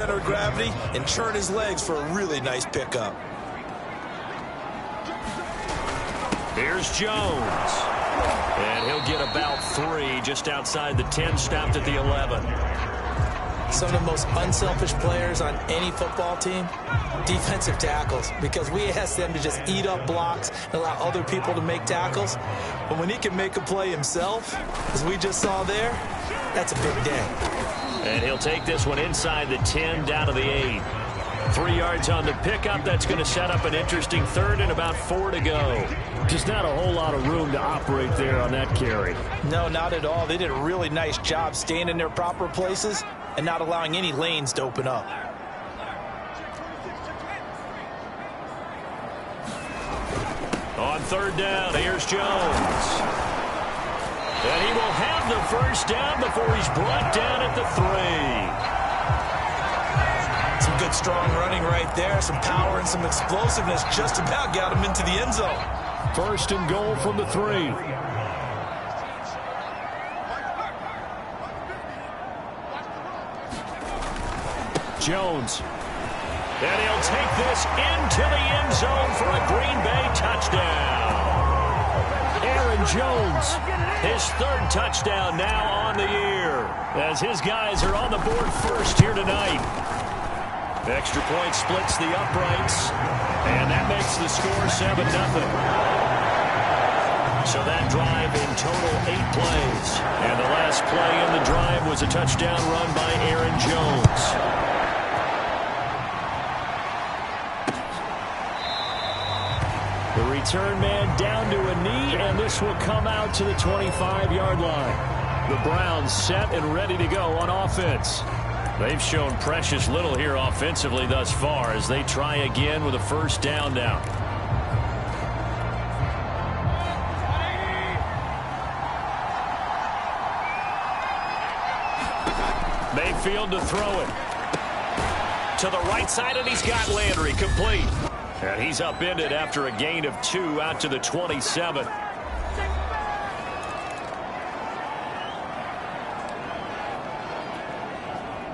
center of gravity and turn his legs for a really nice pickup. Here's Jones. And he'll get about 3 just outside the 10, stopped at the 11. Some of the most unselfish players on any football team, defensive tackles, because we ask them to just eat up blocks and allow other people to make tackles. But when he can make a play himself, as we just saw there, that's a big day. And he'll take this one inside the 10, down to the 8. 3 yards on the pickup. That's going to set up an interesting third and about 4 to go. Just not a whole lot of room to operate there on that carry. No, not at all. They did a really nice job staying in their proper places and not allowing any lanes to open up. On 3rd down, here's Jones. And he will have the first down before he's brought down at the 3. Some good strong running right there, some power and some explosiveness just about got him into the end zone. 1st and goal from the 3. Jones. And he'll take this into the end zone for a Green Bay touchdown. Aaron Jones, his 3rd touchdown now on the year, as his guys are on the board first here tonight. Extra point splits the uprights, and that makes the score 7-0. So that drive in total 8 plays. And the last play in the drive was a touchdown run by Aaron Jones. The return man down to a knee, and this will come out to the 25-yard line. The Browns set and ready to go on offense. They've shown precious little here offensively thus far as they try again with a 1st down now. Mayfield to throw it. To the right side, and he's got Landry complete. And he's upended after a gain of 2 out to the 27.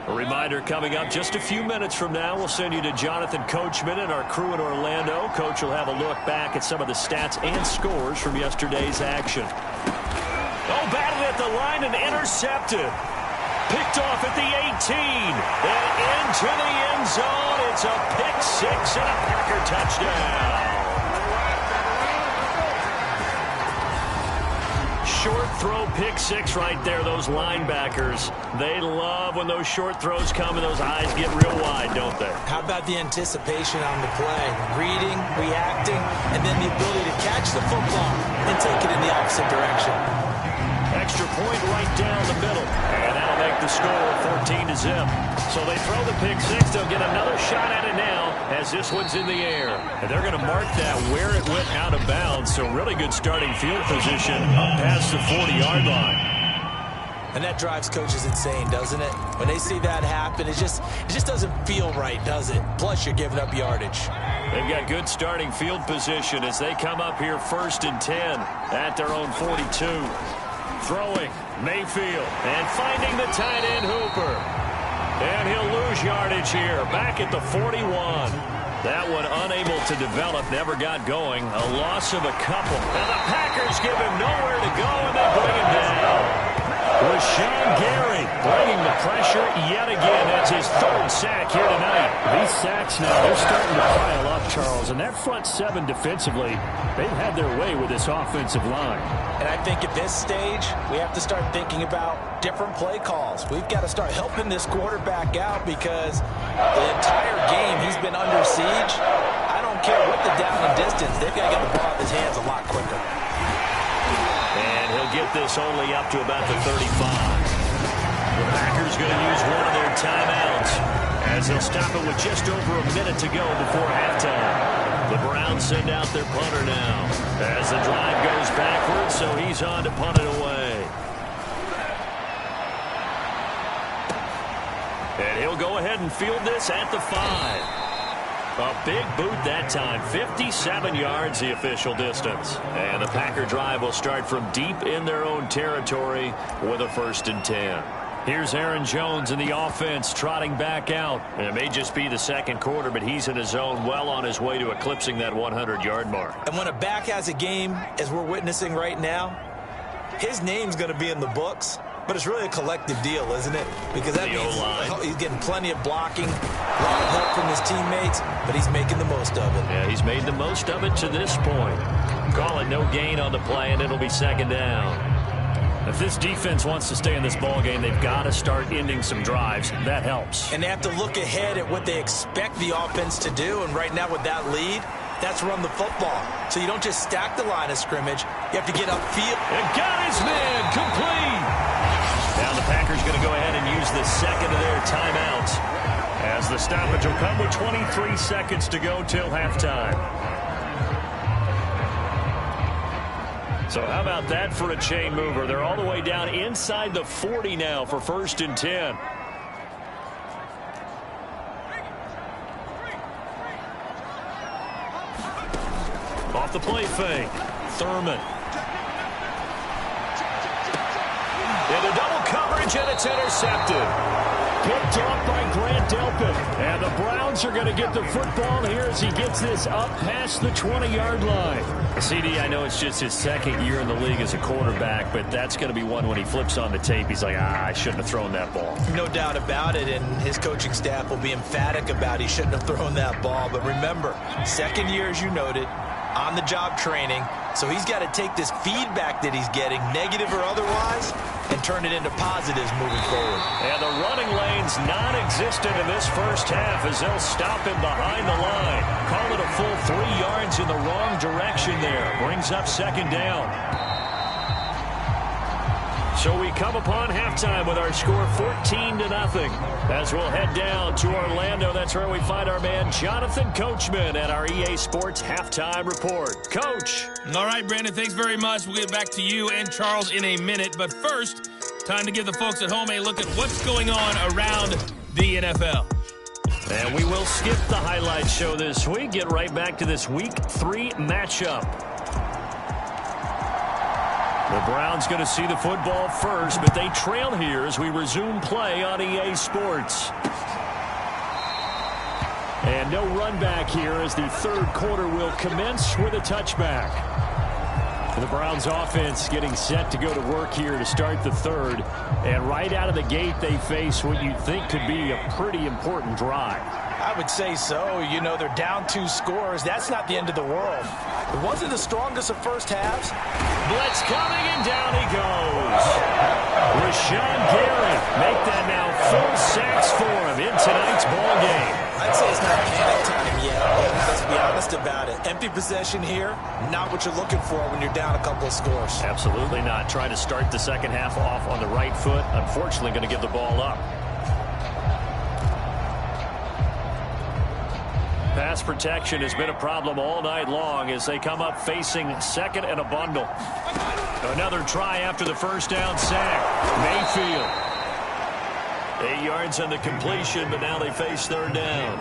A reminder coming up just a few minutes from now. We'll send you to Jonathan Coachman and our crew in Orlando. Coach will have a look back at some of the stats and scores from yesterday's action. Oh, batted at the line and intercepted. Picked off at the 18. And into the end zone. It's a pick 6 and a Packer touchdown. Short throw pick 6 right there. Those linebackers, they love when those short throws come and those eyes get real wide, don't they? How about the anticipation on the play? Reading, reacting, and then the ability to catch the football and take it in the opposite direction. Extra point right down the middle. And that'll make the score 14-0. So they throw the pick 6. They'll get another shot at it now as this one's in the air. And they're going to mark that where it went out of bounds. So really good starting field position up past the 40-yard line. And that drives coaches insane, doesn't it? When they see that happen, it just doesn't feel right, does it? Plus, you're giving up yardage. They've got good starting field position as they come up here 1st and 10 at their own 42. Throwing, Mayfield, and finding the tight end Hooper. And he'll lose yardage here, back at the 41. That one unable to develop, never got going. A loss of a couple. And the Packers give him nowhere to go, and they bring him down. Rashawn Gary bringing the pressure yet again. That's his 3rd sack here tonight. These sacks now, they're starting to pile up, Charles. And that front 7 defensively, they've had their way with this offensive line. And I think at this stage, we have to start thinking about different play calls. We've got to start helping this quarterback out because the entire game he's been under siege. I don't care what the down and distance. They've got to get the ball out of his hands a lot quicker. And he'll get this only up to about the 35. The Packers going to use one of their timeouts as they'll stop it with just over a minute to go before halftime. The Browns send out their punter now as the drive goes backwards, so he's on to punt it away. And he'll go ahead and field this at the 5. A big boot that time, 57 yards the official distance. And the Packer drive will start from deep in their own territory with a 1st and 10. Here's Aaron Jones in the offense trotting back out. And it may just be the second quarter, but he's in his zone, well on his way to eclipsing that 100-yard mark. And when a back has a game, as we're witnessing right now, his name's going to be in the books. But it's really a collective deal, isn't it? Because that means he's getting plenty of blocking, a lot of help from his teammates, but he's making the most of it. Yeah, he's made the most of it to this point. Call it no gain on the play, and it'll be second down. If this defense wants to stay in this ball game, they've got to start ending some drives. That helps. And they have to look ahead at what they expect the offense to do. And right now with that lead, that's run the football. So you don't just stack the line of scrimmage. You have to get upfield. And got his man complete. Now the Packers going to go ahead and use the second of their timeouts, as the stoppage will come with 23 seconds to go till halftime. So how about that for a chain mover? They're all the way down inside the 40 now for 1st and 10. Off the play fake. Thurman. Into double coverage, and it's intercepted. Picked off by Grant Delpit. And the Browns are going to get the football here as he gets this up past the 20-yard line. CD, I know it's just his second year in the league as a quarterback, but that's going to be one when he flips on the tape. He's like, I shouldn't have thrown that ball. No doubt about it, and his coaching staff will be emphatic about he shouldn't have thrown that ball. But remember, second year, as you noted, on-the-job training. So he's got to take this feedback that he's getting, negative or otherwise, and turn it into positives moving forward. And the running lane's non-existent in this first half as they'll stop him behind the line. Call it a full 3 yards in the wrong direction there. Brings up second down. So we come upon halftime with our score 14-0 as we'll head down to Orlando. That's where we find our man Jonathan Coachman at our EA Sports Halftime Report. Coach. All right, Brandon, thanks very much. We'll get back to you and Charles in a minute. But first, time to give the folks at home a look at what's going on around the NFL. And we will skip the highlight show this week. Get right back to this Week 3 matchup. The Browns going to see the football first, but they trail here as we resume play on EA Sports. And no run back here as the third quarter will commence with a touchback. The Browns offense getting set to go to work here to start the third. And right out of the gate, they face what you'd think could be a pretty important drive. I would say so. You know, they're down 2 scores. That's not the end of the world. It wasn't the strongest of first halves. Blitz coming, and down he goes. Rashawn Gary make that now 4 sacks for him in tonight's ball game. I'd say it's not panic time yet. Let's be honest about it. Empty possession here, not what you're looking for when you're down a couple of scores. Absolutely not. Trying to start the second half off on the right foot. Unfortunately, going to give the ball up. Pass protection has been a problem all night long as they come up facing second and a bundle. Another try after the first down sack. Mayfield. 8 yards on the completion, but now they face third down.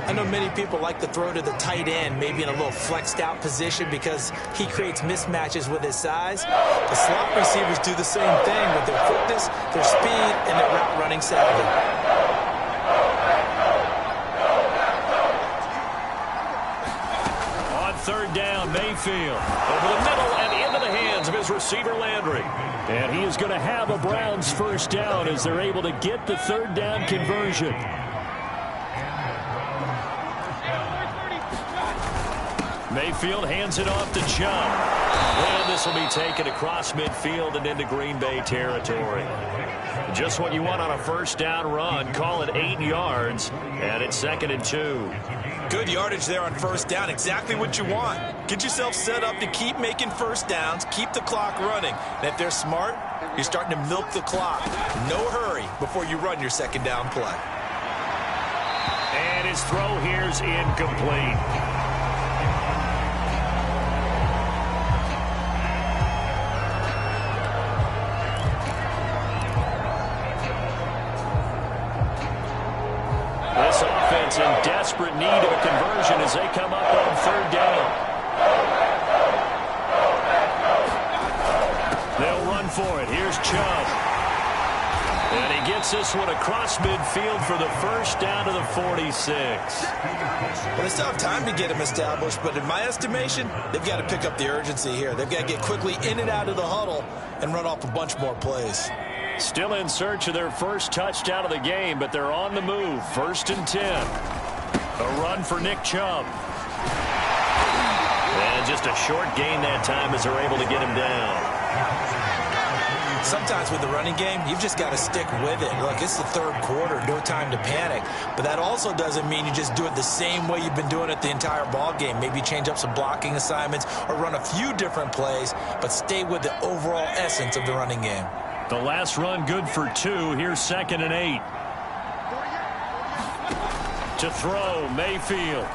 I know many people like to throw to the tight end, maybe in a little flexed out position because he creates mismatches with his size. The slot receivers do the same thing with their quickness, their speed, and their route running savvy. Third down, Mayfield. Over the middle and into the hands of his receiver, Landry. And he is going to have a Browns first down as they're able to get the third down conversion. Mayfield hands it off to Chubb. And this will be taken across midfield and into Green Bay territory. Just what you want on a first down run. Call it 8 yards. And it's 2nd and 2. Good yardage there on first down. Exactly what you want. Get yourself set up to keep making first downs. Keep the clock running. And if they're smart, you're starting to milk the clock. No hurry before you run your second down play. And his throw here's incomplete. This offense in desperate need of a conversion as they come up on third down. They'll run for it. Here's Chubb. And he gets this one across midfield for the first down to the 46. Well, they still have time to get him established, but in my estimation, they've got to pick up the urgency here. They've got to get quickly in and out of the huddle and run off a bunch more plays. Still in search of their first touchdown of the game, but they're on the move. 1st and 10. A run for Nick Chubb. And just a short gain that time as they're able to get him down. Sometimes with the running game, you've just got to stick with it. Look, it's the 3rd quarter, no time to panic. But that also doesn't mean you just do it the same way you've been doing it the entire ball game. Maybe change up some blocking assignments or run a few different plays, but stay with the overall essence of the running game. The last run good for 2. Here's 2nd and 8. To throw, Mayfield.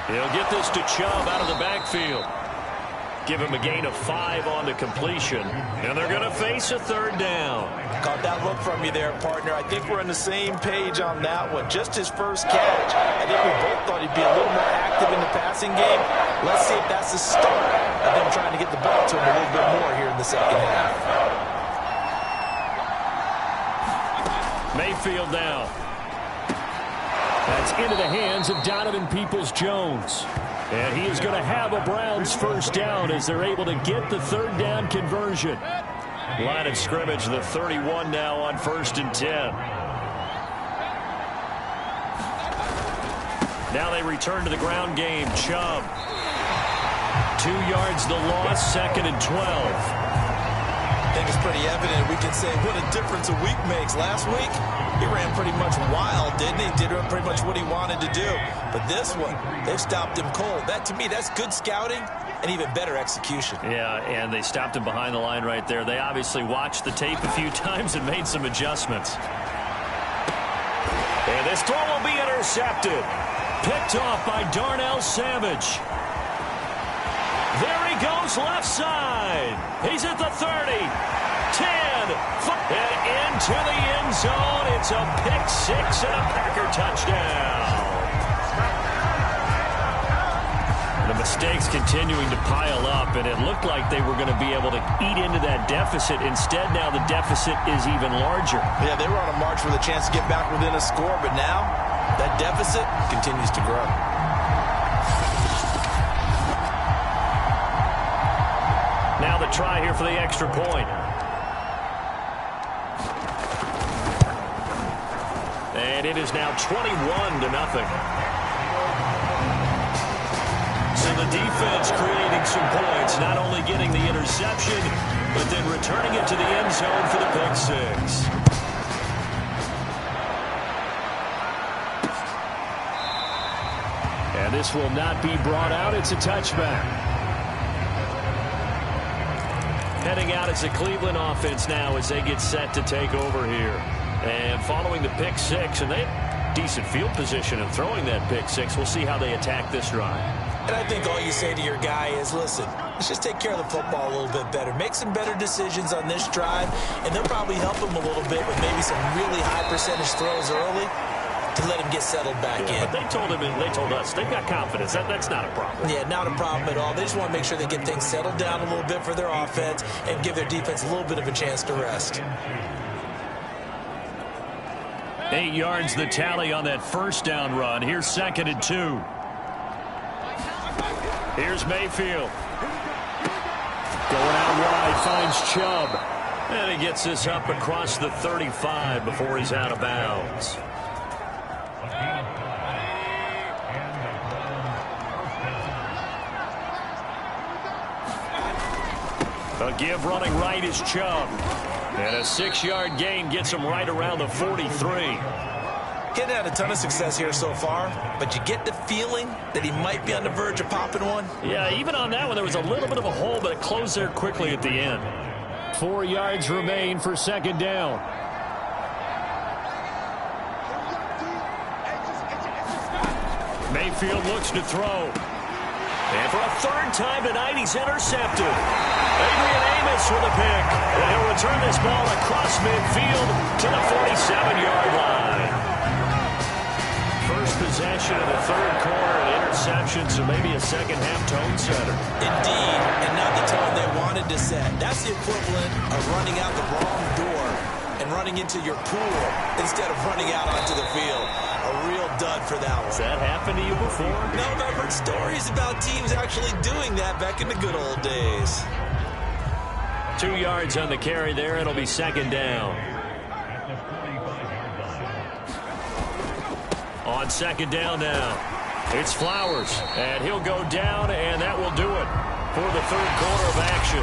He'll get this to Chubb out of the backfield. Give him a gain of 5 on the completion. And they're going to face a 3rd down. Caught that look from you there, partner. I think we're on the same page on that one. Just his first catch. I think we both thought he'd be a little more active in the passing game. Let's see if that's the start of them trying to get the ball to him a little bit more here in the second half. Mayfield now. That's into the hands of Donovan Peoples-Jones. And he is going to have a Browns first down as they're able to get the 3rd down conversion. Line of scrimmage, the 31 now on 1st and 10. Now they return to the ground game. Chubb. 2 yards the loss, 2nd and 12. I think it's pretty evident. We can say what a difference a week makes. Last week, he ran pretty much wild, didn't he? Did pretty much what he wanted to do. But this one, they've stopped him cold. That, to me, that's good scouting and even better execution. Yeah, and they stopped him behind the line right there. They obviously watched the tape a few times and made some adjustments. And this throw will be intercepted. Picked off by Darnell Savage. There he goes left side. He's at the 30, 10, and into the end zone. It's a pick-6 and a Packer touchdown. The mistakes continuing to pile up, and it looked like they were going to be able to eat into that deficit. Instead, now the deficit is even larger. Yeah, they were on a march with a chance to get back within a score, but now that deficit continues to grow. Now the try here for the extra point. And it is now 21-0. So the defense creating some points, not only getting the interception, but then returning it to the end zone for the pick-6. And this will not be brought out. It's a touchback. Heading out as the Cleveland offense now as they get set to take over here. And following the pick-6, and they have decent field position in throwing that pick-6. We'll see how they attack this drive. And I think all you say to your guy is, listen, let's just take care of the football a little bit better. Make some better decisions on this drive, and they'll probably help him a little bit with maybe some really high-percentage throws early to let him get settled back in. But they told him, and they told us, they've got confidence. That's not a problem. Yeah, not a problem at all. They just want to make sure they get things settled down a little bit for their offense and give their defense a little bit of a chance to rest. 8 yards the tally on that first down run. Here's 2nd and 2. Here's Mayfield. Going out wide, finds Chubb. And he gets this up across the 35 before he's out of bounds. A give running right is Chubb. And a 6-yard gain gets him right around the 43. He's had a ton of success here so far, but you get the feeling that he might be on the verge of popping one. Yeah, even on that one, there was a little bit of a hole, but it closed there quickly at the end. 4 yards remain for 2nd down. Mayfield looks to throw. And for a 3rd time tonight, he's intercepted. Adrian Amos with a pick. And he'll return this ball across midfield to the 47-yard line. First possession of the 3rd quarter, an interception, so maybe a second-half tone setter. Indeed, and not the tone they wanted to set. That's the equivalent of running out the wrong door and running into your pool instead of running out onto the field. A real dud for that one. Has that happened to you before? No, but I've heard stories about teams actually doing that back in the good old days. 2 yards on the carry there. It'll be second down. On second down now, it's Flowers, and he'll go down, and that will do it for the third quarter of action.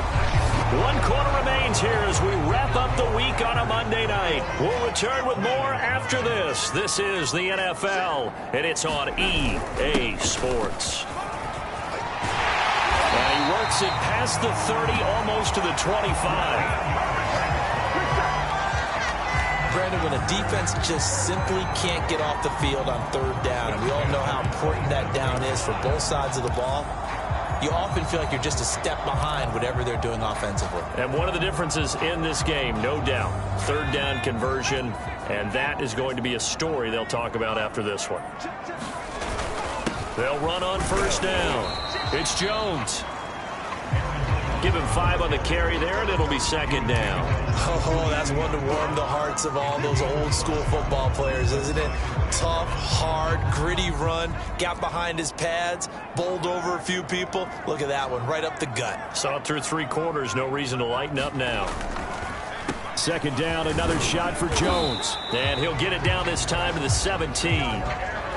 1 quarter remains here as we wrap up the week on a Monday night. We'll return with more after this. This is the NFL, and it's on EA Sports. And he works it past the 30, almost to the 25. Brandon, when a defense just simply can't get off the field on third down, and we all know how important that down is for both sides of the ball, you often feel like you're just a step behind whatever they're doing offensively. And one of the differences in this game, no doubt, third down conversion, and that is going to be a story they'll talk about after this one. They'll run on first down. It's Jones. Give him 5 on the carry there, and it'll be second down. Oh, that's one to warm the hearts of all those old school football players, isn't it? Tough, hard, gritty run. Got behind his pads, bowled over a few people. Look at that one, right up the gut. Saw it through 3 quarters. No reason to lighten up now. Second down, another shot for Jones. And he'll get it down this time to the 17.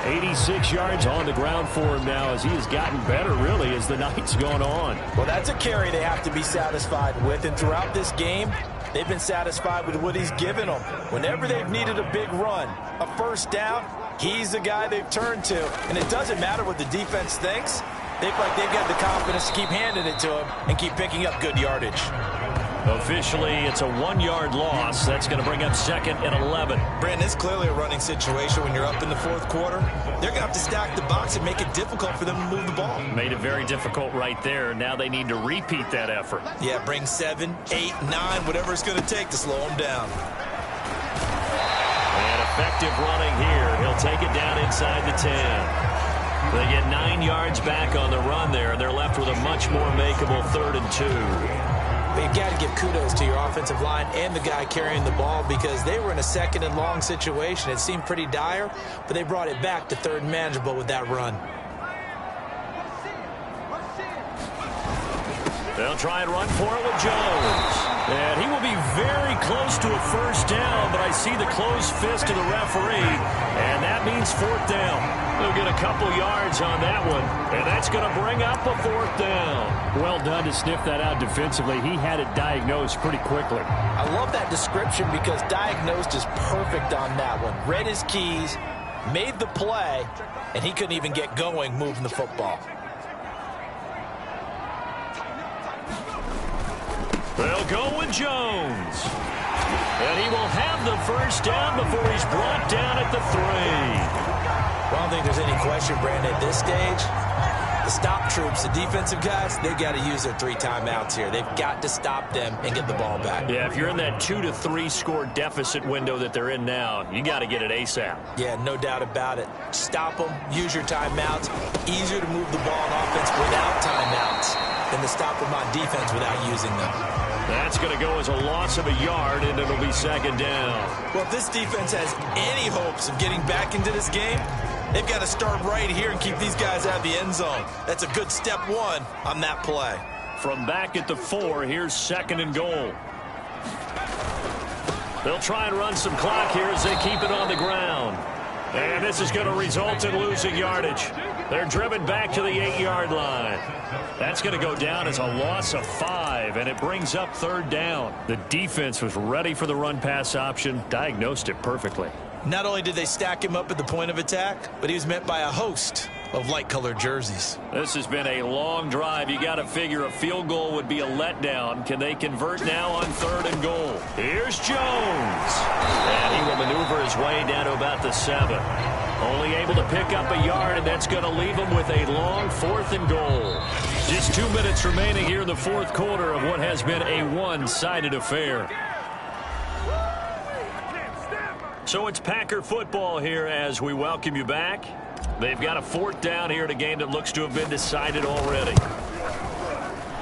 86 yards on the ground for him now as he has gotten better, really, as the night's gone on. Well, that's a carry they have to be satisfied with, and throughout this game, they've been satisfied with what he's given them. Whenever they've needed a big run, a first down, he's the guy they've turned to, and it doesn't matter what the defense thinks. They feel like they've got the confidence to keep handing it to him and keep picking up good yardage. Officially, it's a 1-yard loss. That's going to bring up second and 11. Brandon, it's clearly a running situation when you're up in the fourth quarter. They're going to have to stack the box and make it difficult for them to move the ball. Made it very difficult right there. Now they need to repeat that effort. Yeah, bring 7, 8, 9, whatever it's going to take to slow them down. And effective running here. He'll take it down inside the 10. They get 9 yards back on the run there, and they're left with a much more makeable 3rd and 2. But you got to give kudos to your offensive line and the guy carrying the ball because they were in a 2nd and long situation. It seemed pretty dire, but they brought it back to 3rd and manageable with that run. They'll try and run for it with Jones. And he will be very close to a first down, but I see the closed fist of the referee, and that means 4th down. They'll get a couple yards on that one, and that's going to bring up a 4th down. Well done to sniff that out defensively. He had it diagnosed pretty quickly. I love that description because diagnosed is perfect on that one. Read his keys, made the play, and he couldn't even get going moving the football. They'll go with Jones. And he will have the first down before he's brought down at the 3. Well, I don't think there's any question, Brandon, at this stage. The stop troops, the defensive guys, they've got to use their 3 timeouts here. They've got to stop them and get the ball back. Yeah, if you're in that 2 to 3 score deficit window that they're in now, you got to get it ASAP. Yeah, no doubt about it. Stop them, use your timeouts. Easier to move the ball on offense without timeouts than to stop them on defense without using them. That's going to go as a loss of a yard, and it'll be second down. Well, if this defense has any hopes of getting back into this game, they've got to start right here and keep these guys out of the end zone. That's a good step 1 on that play. From back at the 4, here's 2nd and goal. They'll try and run some clock here as they keep it on the ground. And this is going to result in losing yardage. They're driven back to the 8-yard line. That's going to go down as a loss of 5, and it brings up 3rd down. The defense was ready for the run-pass option, diagnosed it perfectly. Not only did they stack him up at the point of attack, but he was met by a host of light-colored jerseys. This has been a long drive. You got to figure a field goal would be a letdown. Can they convert now on 3rd and goal? Here's Jones. And he will maneuver his way down to about the 7. Only able to pick up a yard, and that's going to leave him with a long 4th and goal. Just 2 minutes remaining here in the 4th quarter of what has been a one-sided affair. So it's Packer football here as we welcome you back. They've got a 4th down here in a game that looks to have been decided already.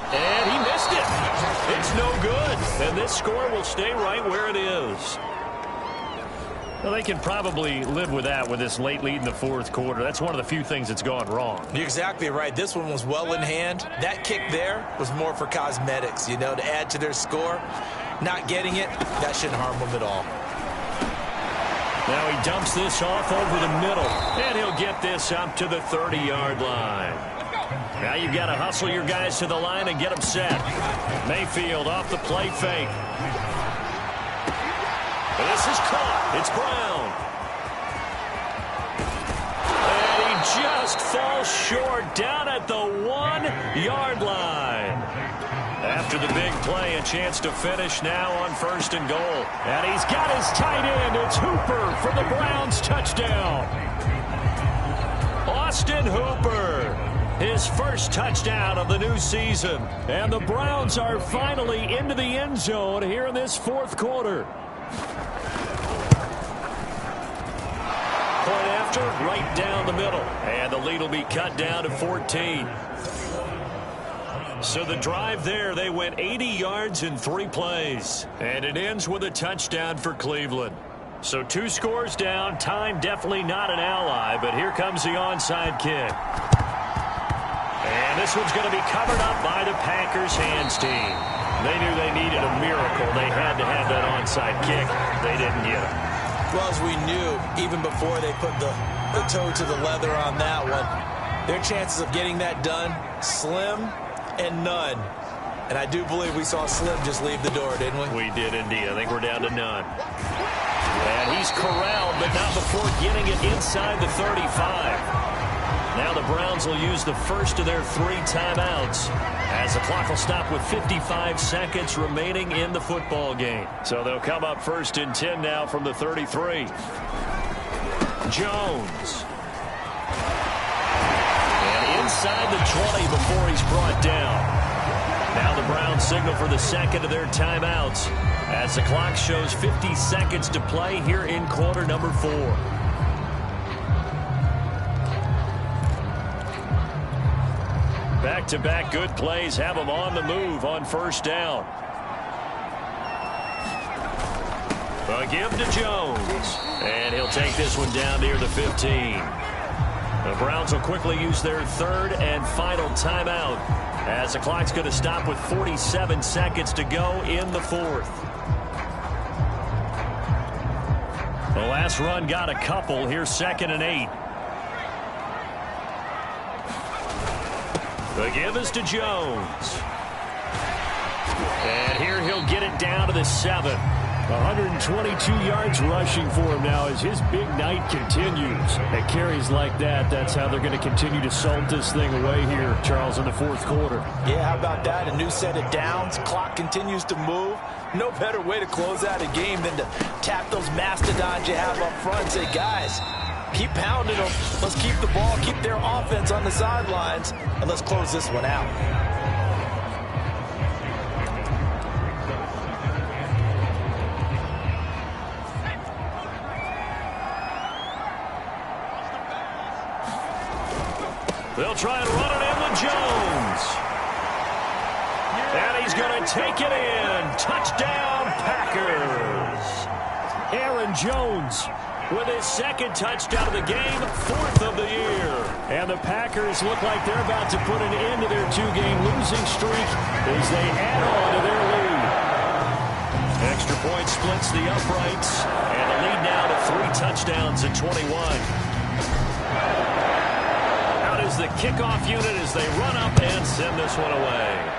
And he missed it. It's no good. And this score will stay right where it is. Well, they can probably live with that with this late lead in the fourth quarter. That's one of the few things that's gone wrong. You're exactly right. This one was well in hand. That kick there was more for cosmetics, you know, to add to their score. Not getting it, that shouldn't harm them at all. Now he dumps this off over the middle, and he'll get this up to the 30-yard line. Now you've got to hustle your guys to the line and get them set. Mayfield off the play fake. This is caught. It's Brown. And he just falls short down at the 1-yard line. After the big play, a chance to finish now on 1st and goal. And he's got his tight end. It's Hooper for the Browns touchdown. Austin Hooper, his first touchdown of the new season. And the Browns are finally into the end zone here in this fourth quarter. Point after, right down the middle. And the lead will be cut down to 14. So the drive there, they went 80 yards in 3 plays. And it ends with a touchdown for Cleveland. So 2 scores down. Time definitely not an ally, but here comes the onside kick. And this one's going to be covered up by the Packers hands team. They knew they needed a miracle. They had to have that onside kick. They didn't get it. Well, as we knew, even before they put the toe to the leather on that one, their chances of getting that done, slim and none. And I do believe we saw Slim just leave the door, didn't we? We did indeed. I think we're down to none. And he's corralled, but not before getting it inside the 35. Now the Browns will use the first of their 3 timeouts as the clock will stop with 55 seconds remaining in the football game. So they'll come up 1st and 10 now from the 33. Jones. Inside the 20 before he's brought down. Now the Browns signal for the second of their timeouts as the clock shows 50 seconds to play here in quarter number 4. Back-to-back good plays have them on the move on 1st down. A give to Jones. And he'll take this one down near the 15. The Browns will quickly use their 3rd and final timeout as the clock's going to stop with 47 seconds to go in the 4th. The last run got a couple. Here's 2nd and 8. The give is to Jones. And here he'll get it down to the 7. 122 yards rushing for him now as his big night continues. At carries like that, that's how they're going to continue to salt this thing away here, Charles, in the 4th quarter. Yeah, how about that? A new set of downs. Clock continues to move. No better way to close out a game than to tap those mastodons you have up front and say, guys, keep pounding them. Let's keep the ball, keep their offense on the sidelines, and let's close this one out. They'll try and run it in with Jones. And he's going to take it in. Touchdown, Packers. Aaron Jones with his 2nd touchdown of the game, 4th of the year. And the Packers look like they're about to put an end to their 2-game losing streak as they add on to their lead. Extra point splits the uprights. And the lead now to 3 touchdowns at 21. Is the kickoff unit as they run up and send this one away.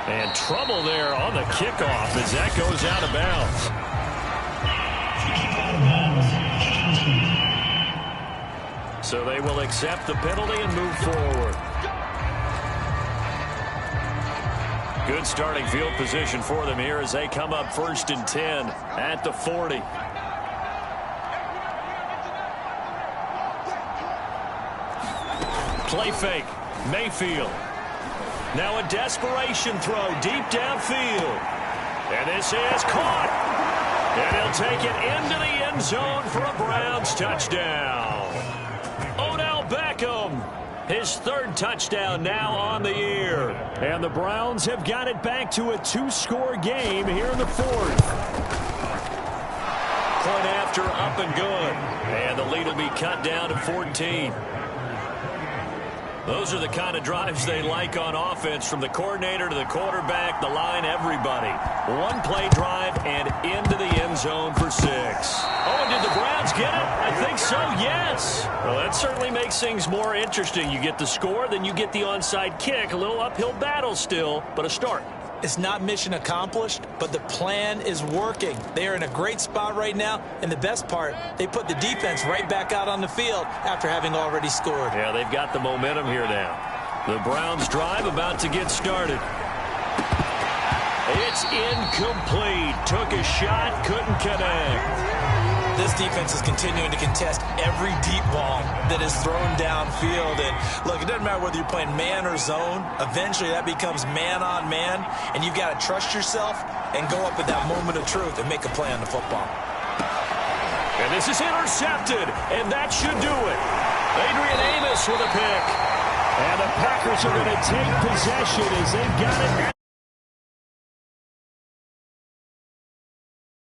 And trouble there on the kickoff as that goes out of bounds. So they will accept the penalty and move forward. Good starting field position for them here as they come up 1st and 10 at the 40. Play fake. Mayfield. Now a desperation throw deep downfield. And this is caught. And he'll take it into the end zone for a Browns touchdown. Odell Beckham. His 3rd touchdown now on the year. And the Browns have got it back to a 2-score game here in the 4th. Point after, up and good. And the lead will be cut down to 14. Those are the kind of drives they like on offense, from the coordinator to the quarterback, the line, everybody. One-play drive and into the end zone for 6. Oh, and did the Browns get it? I think so, yes. Well, that certainly makes things more interesting. You get the score, then you get the onside kick. A little uphill battle still, but a start. It's not mission accomplished, but the plan is working. They are in a great spot right now, and the best part, they put the defense right back out on the field after having already scored. Yeah, they've got the momentum here now. The Browns drive about to get started. It's incomplete. Took a shot, couldn't connect. This defense is continuing to contest every deep ball that is thrown downfield. And look, it doesn't matter whether you're playing man or zone. Eventually, that becomes man on man, and you've got to trust yourself and go up at that moment of truth and make a play on the football. And this is intercepted, and that should do it. Adrian Amos with a pick. And the Packers are going to take possession as they've got it